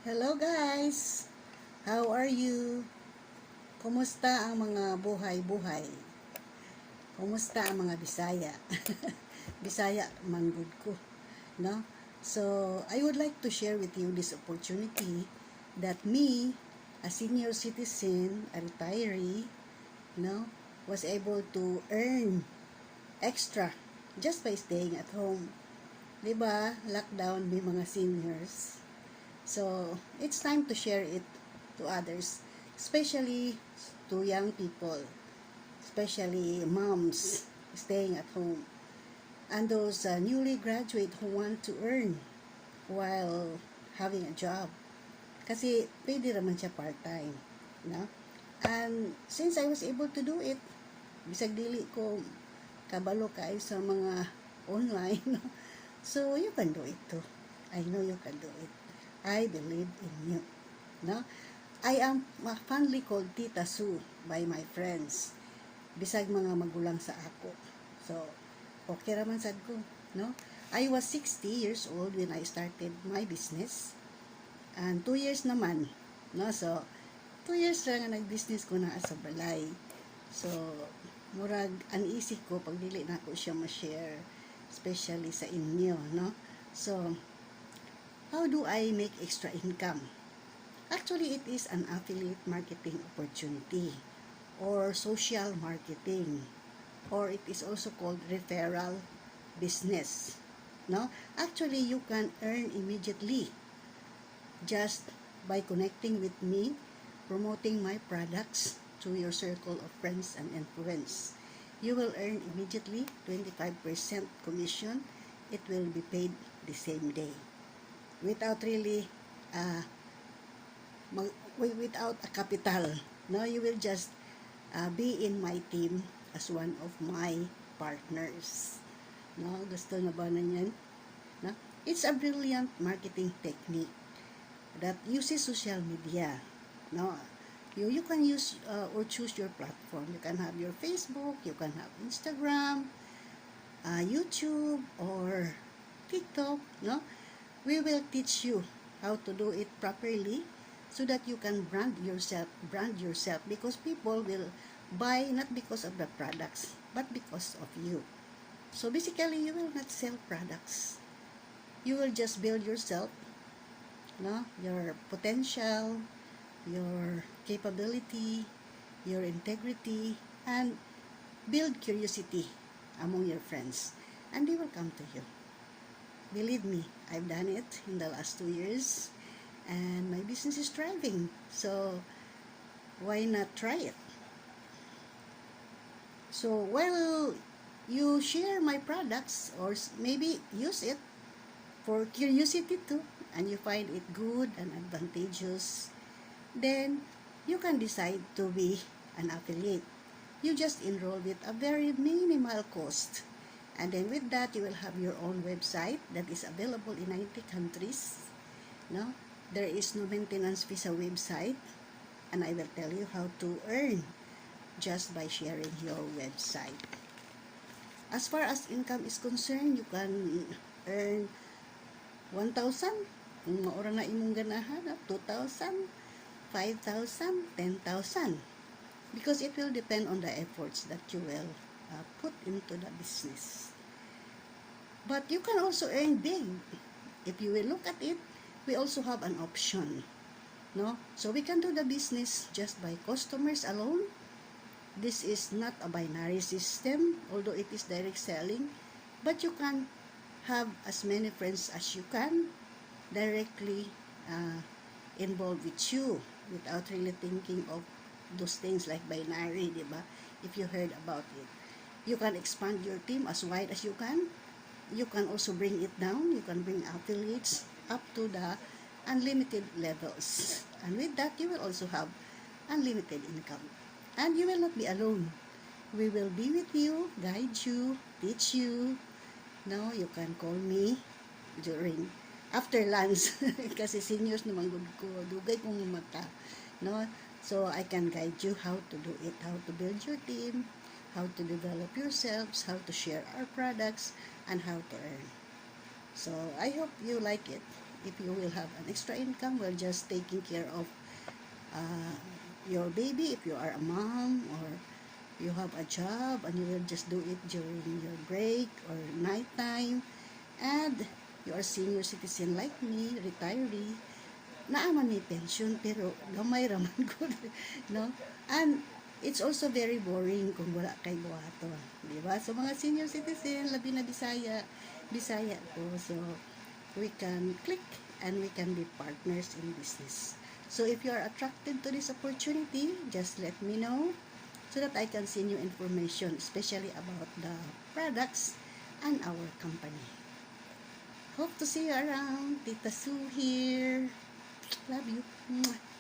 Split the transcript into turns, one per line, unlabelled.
Hello guys! How are you? Kumusta ang mga buhay-buhay? Kumusta ang mga Bisaya? Bisaya manggod ko, no? So, I would like to share with you this opportunity that me, a senior citizen, a retiree, no, was able to earn extra just by staying at home. 'Di ba? Lockdown may mga seniors. So, it's time to share it to others, especially to young people, especially moms staying at home, and those newly graduate who want to earn while having a job. Kasi pwede naman siya part-time, no? And since I was able to do it, bisag dili ko kabalo kayo sa mga online, no? So, you can do it too. I know you can do it. I believe in you. No? I am fondly called Tita Sue by my friends. Bisag mga magulang sa ako. So, okay raman sad ko. No? I was 60 years old when I started my business. And 2 years naman. No? So, 2 years lang nga nag-business ko na sa balay. So, murag uneasy ko pag dili na ako siya ma-share. Especially sa inyo. No? So, how do I make extra income? Actually, it is an affiliate marketing opportunity or social marketing, or it is also called referral business. No? Actually, you can earn immediately just by connecting with me, promoting my products to your circle of friends and influence. You will earn immediately 25% commission. It will be paid the same day. Without really without a capital, no, you will just be in my team as one of my partners, no. Gusto na ba na yan, no? It's a brilliant marketing technique that uses social media, no. You can use or choose your platform. You can have your Facebook, you can have Instagram, YouTube, or TikTok, no. We will teach you how to do it properly so that you can brand yourself because people will buy not because of the products but because of you. So basically, you will not sell products. You will just build yourself, no, your potential, your capability, your integrity, and build curiosity among your friends, and they will come to you. Believe me, I've done it in the last 2 years and my business is thriving. So, why not try it? So, while you share my products or maybe use it for curiosity too, and you find it good and advantageous, then you can decide to be an affiliate. You just enroll with a very minimal cost. And then with that, you will have your own website that is available in 90 countries. No? There is no maintenance fee sa website. And I will tell you how to earn just by sharing your website. As far as income is concerned, you can earn 1,000. Kung maura na imong ganahan, 2,000, 5,000, 10,000. Because it will depend on the efforts that you will put into the business. But you can also earn big. If you will look at it, we also have an option, no? So we can do the business just by customers alone. This is not a binary system, although it is direct selling, but you can have as many friends as you can directly involved with you without really thinking of those things like binary, di ba? If you heard about it. You can expand your team as wide as you can. You can also bring it down. You can bring affiliates up to the unlimited levels. And with that, you will also have unlimited income. And you will not be alone. We will be with you, guide you, teach you. No, you can call me during after lunch kasi seniors naman good ko, dugay kong mata, no? So I can guide you how to do it, how to build your team, how to develop yourselves, how to share our products, and how to earn. So I hope you like it. if you will have an extra income while just taking care of uh, your baby, if you are a mom or you have a job and you will just do it during your break or nighttime, and you are senior citizen like me, retiree, naaman may pension pero gamay raman ko, no? And it's also very boring kung wala kay buhaton, di ba? So mga senior citizen, labi na Bisaya ko. So we can click and we can be partners in business. So if you are attracted to this opportunity, just let me know so that I can send you information, especially about the products and our company. Hope to see you around. Tita Sue here. Love you. Mwah.